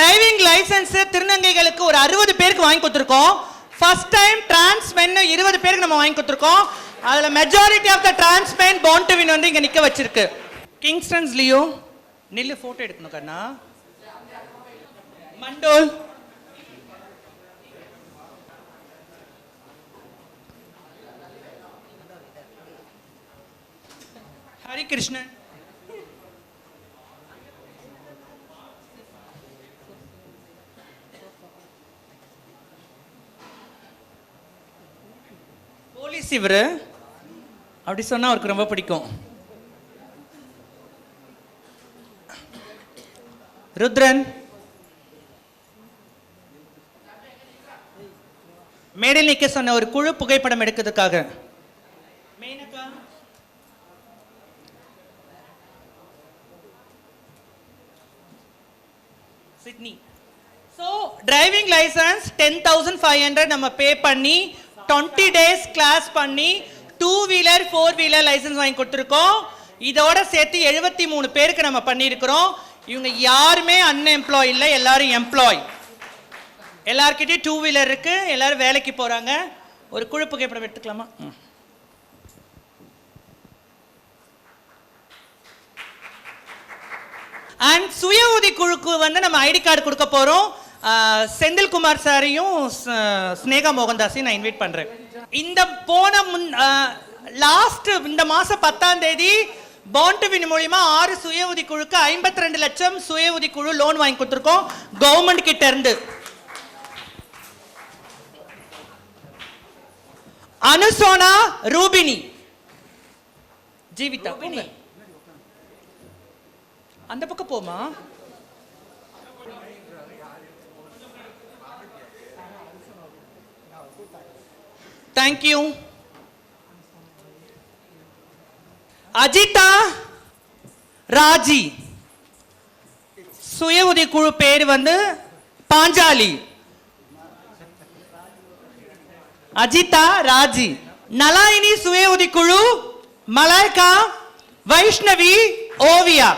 Driving licence திருநங்கைகளுக்கு ஒரு 60 பேருக்கு வாங்கி கொடுத்துருக்கோம். ஃபர்ஸ்ட் டைம் டிரான்ஸ்மென் 20 பேருக்கு நம்ம வாங்கி கொடுத்துருக்கோம். அதுல majority of the transmen born to win வந்து இங்க நிக்க வச்சிருக்கு. கிங்ஸ்டன்ஸ் லியோ நில்லு போட்டோ எடுக்கணும் கண்ணா. மண்டோல் ஹரி கிருஷ்ணன் போலீஸ் இவரு அப்படி சொன்னா அவருக்கு ரொம்ப பிடிக்கும். ருத்ரன் மேடையில் நிக்க சொன்ன ஒரு குழு புகைப்படம் எடுக்கிறதுக்காக. Menaka Sydney. So driving licence 10,500 நம்ம பே பண்ணி 20 டேஸ் கிளாஸ் பண்ணி 2 வீலர் 4 வீலர் லைசன்ஸ் வாங்கி கொடுத்துருக்கோம். இதோட சேர்த்து 73 பேருக்கு நம்ம பண்ணியிருக்கிறோம். இவங்க யாருமே அன்எம்ப்ளாய் இல்லை, எல்லாரும் எம்ப்ளாய். எல்லார்கிட்டையும் 2 வீலர் இருக்கு, எல்லாரும் வேலைக்கு போறாங்க. ஒரு குழு புகைப்படம் எடுத்துக்கலாமா? அண்ட் சுய உதவி குழுக்கு வந்து நம்ம ஐடி கார்டு கொடுக்க போறோம். செந்தில்குமார் சாரையும் ஸ்னேகா மோகன்தாஸையும் நான் இன்வைட் பண்றேன். இந்த போன லாஸ்ட் இந்த மாசம் 10ஆம் தேதி born to win மூலமா 6 சுய உதவி குழுக்கு 52 லட்சம் சுய உதவி குழு லோன் வாங்கி கொடுத்துருக்கோம் கவர்மெண்ட் கிட்ட இருந்து. அனுசோனா ரூபினி ஜீவிதா அந்த பக்கம் போமா. தேங்க்யூ. அஜிதா ராஜி சுய உதவி குழு பேர் வந்து பாஞ்சாலி. அஜிதா ராஜி. நலாயினி சுய உதவி குழு மலாய்கா வைஷ்ணவி ஓவியா.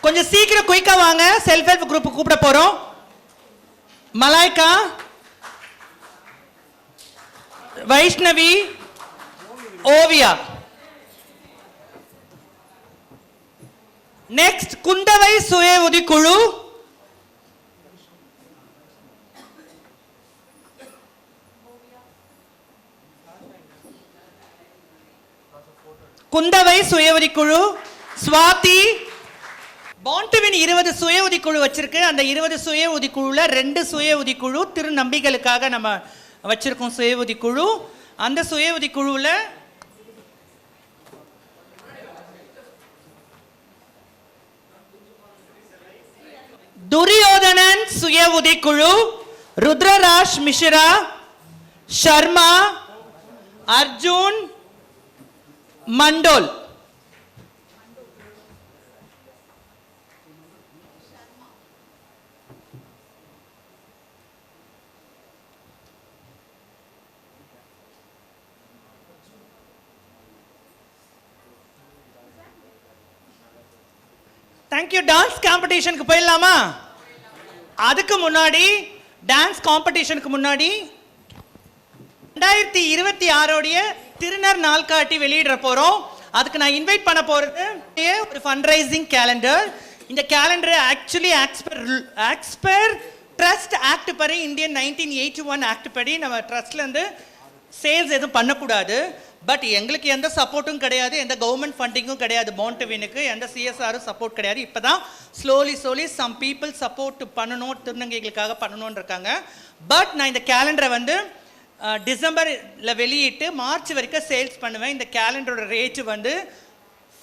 கொஞ்சம் சீக்கிரம் குயிக்கா வாங்க, செல்ஃப் ஹெல்ப் குரூப் கூப்பிட போறோம். மலாய்கா வைஷ்ணவி ஓவியா. நெக்ஸ்ட் குந்தவை சுய உதவி குழு குந்தவை சுய உதவி குழு ஸ்வாதி. born to win 20 சுய உதவி குழு வச்சிருக்கு. அந்த 20 சுய உதவி குழுல 2 சுய உதவி குழு திருநம்பிகளுக்காக நம்ம வச்சிருக்கோம் சுய உதவி குழு. அந்த சுய உதவி குழுல துரியோதனன் சுய உதவி குழு ருத்ரராஜ் மிஸ்ரா சர்மா அர்ஜுன் மண்டோல். தேங்க்யூ. டான்ஸ் காம்படிஷனுக்கு போயிடலாமா? அதுக்கு முன்னாடி டான்ஸ் காம்படிஷனுக்கு முன்னாடி 2026 திருநர் நாள்காட்டி வெளியிட போறோம். அதுக்கு நான் இன்வைட் பண்ண போறது ஒரு ஃபண்ட்ரைசிங் கேலண்டர். இந்த கேலண்டர் ஆக்சுவலி ஆக்ஸ்பர் ட்ரஸ்ட் ஆக்ட் படி இந்தியன் 1981 ஆக்ட் படி நம்ம ட்ரஸ்ட்ல இருந்து சேல்ஸ் எதுவும் பண்ணக்கூடாது. பட் எங்களுக்கு எந்த சப்போர்ட்டும் கிடையாது, எந்த கவர்மெண்ட் ஃபண்டிங்கும் கிடையாது. born to winக்கு எந்த சிஎஸ்ஆரும் சப்போர்ட் கிடையாது. இப்போதான் ஸ்லோலி சம் பீப்புள் சப்போர்ட் பண்ணணும், திருநங்கைகளுக்காக பண்ணணும்னு இருக்காங்க. பட் நான் இந்த கேலண்டரை வந்து டிசம்பரில் வெளியிட்டு மார்ச் வரைக்கும் சேல்ஸ் பண்ணுவேன். இந்த கேலண்டரோட ரேட்டு வந்து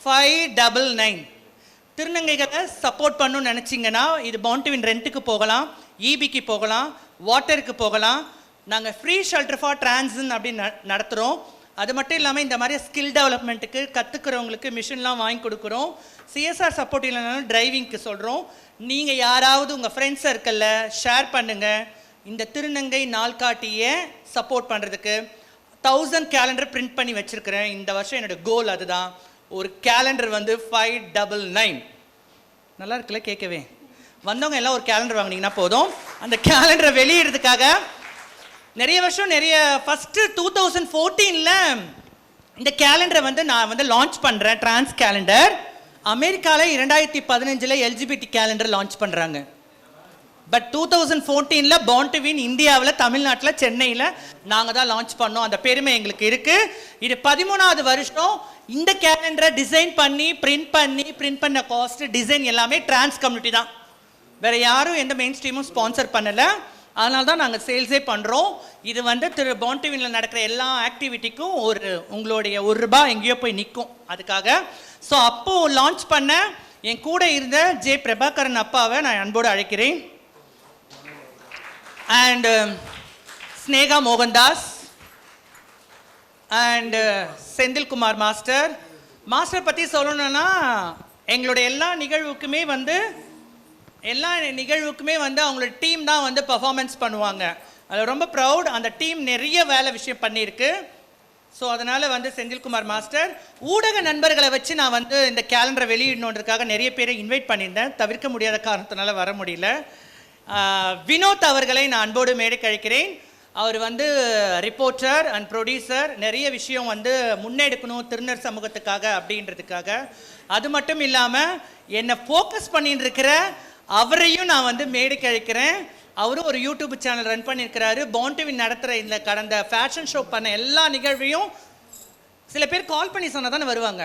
599. திருநங்கைகளை சப்போர்ட் பண்ணணும்னு நினச்சிங்கன்னா இது born to win ரெண்ட்டுக்கு போகலாம், இபிக்கு போகலாம், வாட்டருக்கு போகலாம். நாங்கள் ஃப்ரீ ஷெல்டர் ஃபார் டிரான்ஸன் அப்படின்னு நடத்துகிறோம். அது மட்டும் இல்லாமல் இந்த மாதிரி ஸ்கில் டெவலப்மெண்ட்டுக்கு கற்றுக்கிறவங்களுக்கு மிஷின்லாம் வாங்கி கொடுக்குறோம். சிஎஸ்ஆர் சப்போர்ட் இல்லைனாலும் டிரைவிங்க்கு சொல்கிறோம். நீங்கள் யாராவது உங்கள் ஃப்ரெண்ட்ஸ் சர்க்கிளில் ஷேர் பண்ணுங்கள். இந்த திருநங்கை நாள்காட்டியை சப்போர்ட் பண்ணுறதுக்கு 1000 கேலண்டர் பிரிண்ட் பண்ணி வச்சுருக்கிறேன். இந்த வருஷம் என்னோடய கோல் அதுதான். ஒரு கேலண்டர் வந்து 599. நல்லா இருக்குல்ல கேட்கவே? வந்தவங்க எல்லாம் ஒரு கேலண்டர் வாங்கினீங்கன்னா போதும். அந்த கேலண்டரை வெளியிடுறதுக்காக நிறைய வருஷம் ஃபஸ்ட்டு 2014ல் இந்த கேலண்டரை வந்து நான் வந்து லான்ச் பண்ணுறேன். டிரான்ஸ் கேலண்டர் அமெரிக்காவில் 2015ல் எல்ஜிபிடி கேலண்டர் லான்ச் பண்ணுறாங்க. பட் 2014ல் பார்ன் டு வின் இந்தியாவில், தமிழ்நாட்டில், சென்னையில் நாங்கள் தான் லான்ச் பண்ணோம். அந்த பெருமை எங்களுக்கு இருக்குது. இது 13வது வருஷம். இந்த கேலண்டரை டிசைன் பண்ணி பிரிண்ட் பண்ண காஸ்ட், டிசைன் எல்லாமே டிரான்ஸ் கம்யூனிட்டி தான். வேறு யாரும் எந்த மெயின் ஸ்ட்ரீமும் ஸ்பான்சர் பண்ணலை. அதனால தான் நாங்கள் சேல்ஸே பண்ணுறோம். இது வந்து பார்ன் டு வின்ல நடக்கிற எல்லா ஆக்டிவிட்டிக்கும் உங்களுடைய ₹1 எங்கேயோ போய் நிற்கும் அதுக்காக. ஸோ அப்போது லான்ச் பண்ண என் கூட இருந்த ஜே பிரபாகரன் அப்பாவை நான் அன்போடு அழைக்கிறேன். and Snega Mohandas and Sendil Kumar master பற்றி சொல்லணும்னா எங்களுடைய எல்லா நிகழ்வுக்குமே வந்து அவங்களோட டீம் தான் வந்து பர்ஃபார்மன்ஸ் பண்ணுவாங்க. அது ரொம்ப ப்ரௌட். அந்த டீம் நிறைய விஷயம் பண்ணியிருக்கு. ஸோ அதனால் வந்து செந்தில்குமார் மாஸ்டர், ஊடக நண்பர்களை வச்சு நான் வந்து இந்த கேலண்டரை வெளியிடணுன்றதுக்காக நிறைய பேரை இன்வைட் பண்ணியிருந்தேன். தவிர்க்க முடியாத காரணத்தினால வர முடியல. வினோத் அவர்களை நான் அன்போடு மேடைக்கு அழைக்கிறேன். அவர் வந்து ரிப்போர்ட்டர் அண்ட் ப்ரொடியூசர். நிறைய விஷயம் வந்து முன்னெடுக்கணும் திருநர் சமூகத்துக்காக அப்படின்றதுக்காக. அது மட்டும் இல்லாமல் என்னை ஃபோக்கஸ் பண்ணிட்டு இருக்கிற அவரையும் நான் வந்து மேடைக்கு அழைக்கிறேன். அவரும் ஒரு யூடியூப் சேனல் ரன் பண்ணியிருக்கிறாரு. பார்ன் டு வின் நடத்துகிற இந்த கடந்த ஃபேஷன் ஷோ பண்ண எல்லா நிகழ்வையும் சில பேர் கால் பண்ணி சொன்னால் தானே வருவாங்க.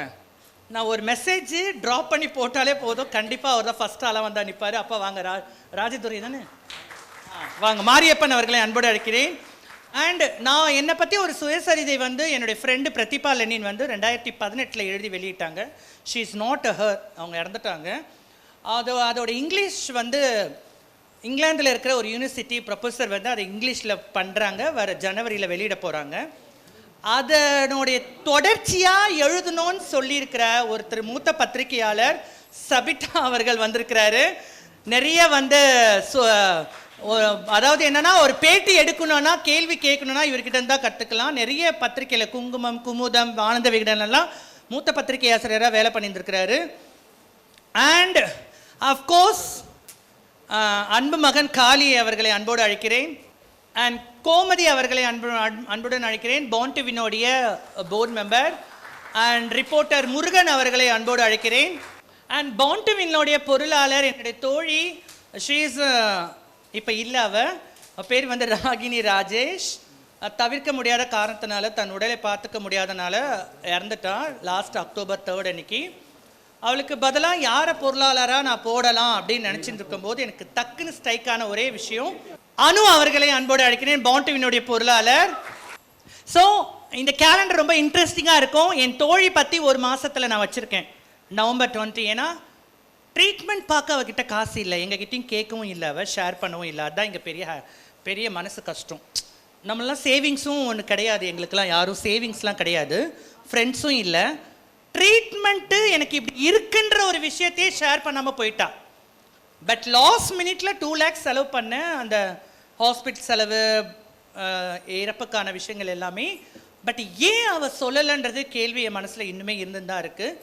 நான் ஒரு மெசேஜ் ட்ராப் பண்ணி போட்டாலே போதும், கண்டிப்பாக அவர் தான் ஃபஸ்ட் ஆளாக வந்தால் நிற்பார். அப்போ வாங்க ராஜதுரை தானே, வாங்க மாரியப்பன் அவர்களை அன்போடு அழைக்கிறேன். அண்ட் நான் என்னை பற்றி ஒரு சுயசரிதை வந்து என்னுடைய ஃப்ரெண்டு பிரதிபா லெனின் வந்து 2018 எழுதி வெளியிட்டாங்க. She is not a her, அவங்க இறந்துட்டாங்க. அதோட இங்கிலீஷ் வந்து இங்கிலாந்தில் இருக்கிற ஒரு யூனிவர்சிட்டி ப்ரொஃபஸர் வந்து அதை இங்கிலீஷில் பண்ணுறாங்க. வர ஜனவரியில் வெளியிட போகிறாங்க. அதனுடைய தொடர்ச்சியாக எழுதணும்னு சொல்லியிருக்கிற ஒருத்தர் மூத்த பத்திரிகையாளர் சபிட்டா அவர்கள் வந்திருக்கிறாரு. நிறைய வந்து அதாவது என்னன்னா, ஒரு பேட்டி எடுக்கணும்னா, கேள்வி கேட்கணும்னா இவர்கிட்ட இருந்தால் கற்றுக்கலாம். நிறைய பத்திரிகையில் குங்குமம், குமுதம், ஆனந்த விகடன் எல்லாம் மூத்த பத்திரிகை ஆசிரியராக வேலை பண்ணியிருந்திருக்கிறாரு. அண்ட் அஃப்கோர்ஸ் அன்பு மகன் காளி அவர்களை அன்போடு அழைக்கிறேன். அண்ட் கோமதி அவர்களை அன்புடன் அழைக்கிறேன். பார்ன் டு வினோடைய board member. And reporter Murugan அவர்களை அன்போடு அழைக்கிறேன். அண்ட் பார்ன் டு வினோடைய பொருளாளர் என்னுடைய தோழி, ஷீஸ் இப்போ இல்லை, அவள் பேர் வந்து ராகினி ராஜேஷ். தவிர்க்க முடியாத காரணத்தினால, தன் உடலை பார்த்துக்க முடியாதனால இறந்துட்டான் லாஸ்ட் அக்டோபர் 3 அன்னைக்கு. அவளுக்கு பதிலாக யாரை பொருளாளராக நான் போடலாம் அப்படின்னு நினச்சிட்டு இருக்கும்போது எனக்கு டக்குன்னு ஸ்ட்ரைக்கான ஒரே விஷயம், அனு அவர்களை அன்போடு அழைக்கிறேன், பார்ன் டு வின்னுடைய பொருளாளர். ஸோ இந்த கேலண்டர் ரொம்ப இன்ட்ரெஸ்டிங்காக இருக்கும். என் தோழி பற்றி ஒரு மாதத்தில் நான் வச்சுருக்கேன், நவம்பர் 20. ஏன்னா ட்ரீட்மெண்ட் பார்க்க அவகிட்ட காசு இல்லை, எங்ககிட்டையும் கேட்கவும் இல்லை, அவள் ஷேர் பண்ணவும் இல்லை. அதுதான் இங்கே பெரிய மனசு கஷ்டம். நம்மளாம் சேவிங்ஸும் ஒன்று கிடையாது, எங்களுக்கெல்லாம் யாரும் சேவிங்ஸ்லாம் கிடையாது, ஃப்ரெண்ட்ஸும் இல்லை. ட்ரீட்மெண்ட்டு எனக்கு இப்படி இருக்குன்ற ஒரு விஷயத்தையே ஷேர் பண்ணாமல் போயிட்டா. பட் லாஸ்ட் மினிட்ல 2 lakhs செலவு பண்ண அந்த ஹாஸ்பிட்டல் செலவு, இறப்புக்கான விஷயங்கள் எல்லாமே. பட் ஏன் அவள் சொல்லலைன்றது கேள்வி என் மனசில் இன்னுமே இருந்துதான் இருக்குது.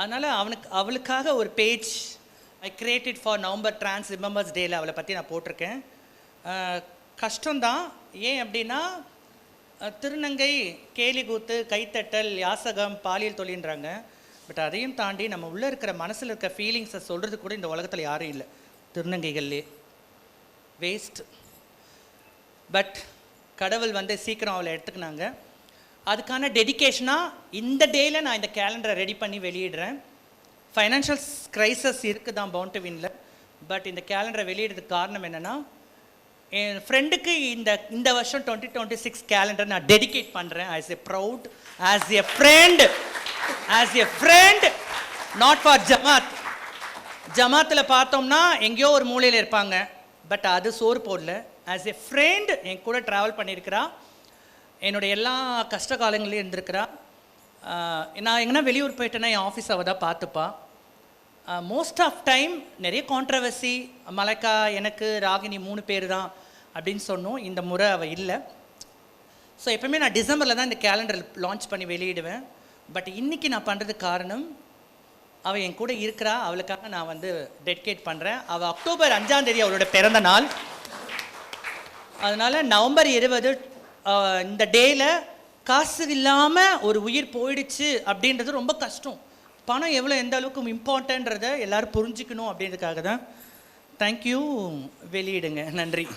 அதனால் அவளுக்காக ஒரு page I created for November trans remembers டேயில் அவளை பற்றி நான் போட்டிருக்கேன். கஷ்டம்தான். ஏன் அப்படின்னா திருநங்கை, கேலிகூத்து, கைத்தட்டல், யாசகம், பாலியல் தொழில்ன்றாங்க. பட் அதையும் தாண்டி நம்ம உள்ளே இருக்கிற மனசில் இருக்கிற ஃபீலிங்ஸை சொல்கிறது கூட இந்த உலகத்தில் யாரும் இல்லை, திருநங்கைகள்லே வேஸ்ட். பட் கடவுள் வந்து சீக்கிரம் அவளை எடுத்துக்கினாங்க. அதுக்கான டெடிக்கேஷனாக இந்த டேயில் நான் இந்த கேலண்டரை ரெடி பண்ணி வெளியிடுறேன். ஃபைனான்ஷியல் க்ரைசஸ் இருக்குது தான் பார்ன் டு வின்ல. பட் இந்த கேலண்டரை வெளியிடுறதுக்கு காரணம் என்னென்னா, என் ஃப்ரெண்டுக்கு இந்த வருஷம் 2026 கேலண்டர் நான் டெடிகேட் பண்ணுறேன். As a proud, as a friend, not for ஜமாத். ஜமாத்தில் பார்த்தோம்னா எங்கேயோ ஒரு மூலையில் இருப்பாங்க, பட் அது சோறு போடல. ஆஸ் எ ஃப்ரெண்ட் என் கூட ட்ராவல் பண்ணியிருக்கிறா, என்னுடைய எல்லா கஷ்ட காலங்களையும் இருந்திருக்கிறா. நான் எங்கன்னா வெளியூர் போயிட்டேன்னா என் ஆஃபீஸ் அவள் தான் பார்த்துப்பா. மோஸ்ட் ஆஃப் டைம் நிறைய கான்ட்ரவர்சி, மலைக்கா, எனக்கு, ராகினி 3 பேர் தான் அப்படின்னு சொன்னோம். இந்த முறை அவள் இல்லை. ஸோ எப்பவுமே நான் டிசம்பரில் தான் இந்த கேலண்டர் லான்ச் பண்ணி வெளியிடுவேன். பட் இன்றைக்கி நான் பண்ணுறதுக்கு காரணம், அவள் என் கூட இருக்கிறா, அவளுக்காக நான் வந்து டெடிகேட் பண்ணுறேன். அவள் அக்டோபர் 5ஆம் தேதி அவளோட பிறந்த நாள். அதனால் நவம்பர் 20 இந்த டேயில் காசு இல்லாமல் ஒரு உயிர் போயிடுச்சு அப்படின்றது ரொம்ப கஷ்டம். பணம் எவ்வளோ எந்த அளவுக்கு இம்பார்ட்டன்றதை எல்லோரும் புரிஞ்சுக்கணும் அப்படின்றதுக்காக தான். தேங்க்யூ. வெளியிடுங்க. நன்றி.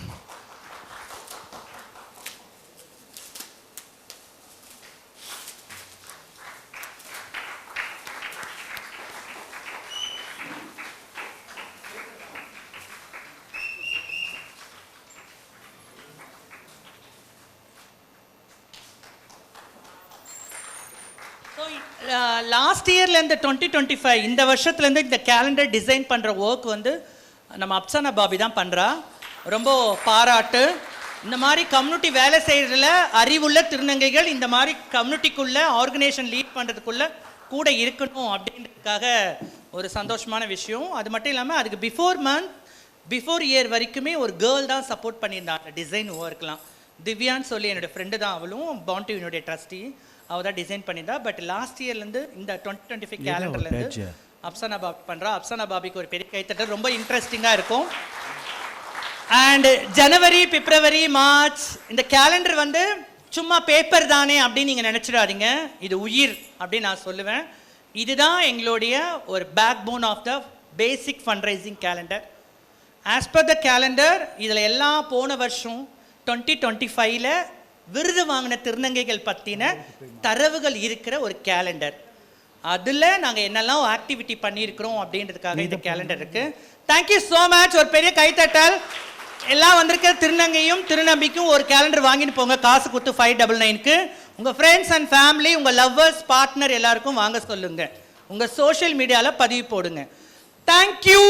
லாஸ்ட் இயர்லேருந்து 2025 இந்த வருஷத்துலேருந்து இந்த கேலண்டர் டிசைன் பண்ணுற ஒர்க் வந்து நம்ம அப்சனா பாபி தான் பண்ணுறா. ரொம்ப பாராட்டு. இந்த மாதிரி கம்யூனிட்டி வேலை செய்கிறதுல அறிவுள்ள திருநங்கைகள் இந்த மாதிரி கம்யூனிட்டிக்குள்ளே ஆர்கனைசேஷன் லீட் பண்ணுறதுக்குள்ளே கூட இருக்கணும் அப்படின்றதுக்காக ஒரு சந்தோஷமான விஷயம். அது மட்டும் இல்லாமல் அதுக்கு பிஃபோர் இயர் வரைக்குமே ஒரு கேர்ள் தான் சப்போர்ட் பண்ணியிருந்தாங்க டிசைன் ஒர்க்லாம். திவ்யான்னு சொல்லி என்னோடய ஃப்ரெண்டு தான், அவளும் பாண்டிவினுடைய ட்ரஸ்டி, அவள் தான் டிசைன் பண்ணியிருந்தா. பட் லாஸ்ட் இயர்லேருந்து இந்த 2025 கேலண்டர்லேருந்து அப்சனா பாபி பண்ணுறா. அப்சனா பாபிக்கு ஒரு பெரிய கைத்தட்டல். ரொம்ப இன்ட்ரெஸ்டிங்காக இருக்கும். அண்ட் ஜனவரி, பிப்ரவரி, மார்ச் இந்த கேலண்டர் வந்து சும்மா பேப்பர் தானே அப்படின்னு நீங்கள் நினச்சிடாதீங்க. இது உயிர் அப்படின்னு நான் சொல்லுவேன். இதுதான் எங்களுடைய ஒரு backbone of the basic fund raising calendar. As per the calendar இதில் எல்லாம் போன வருஷம் 2025ல் விருது வாங்கின திருநங்கைகள் பற்றின தரவுகள் இருக்கிற ஒரு கேலண்டர். அதில் நாங்கள் என்னெல்லாம் ஆக்டிவிட்டி பண்ணியிருக்கிறோம் அப்படின்றதுக்காக இந்த கேலண்டர் இருக்குது. Thank you so much. ஒரு பெரிய கைத்தட்டல். எல்லாம் வந்திருக்க திருநங்கையும் திருநம்பிக்கும் ஒரு கேலண்டர் வாங்கிட்டு போங்க. காசு கொடுத்து 599க்கு. உங்கள் ஃப்ரெண்ட்ஸ் அண்ட் ஃபேமிலி, உங்கள் லவ்வர்ஸ், பார்ட்னர் எல்லாருக்கும் வாங்க சொல்லுங்கள். உங்கள் சோஷியல் மீடியாவில் பதிவு போடுங்க. தேங்க்யூ.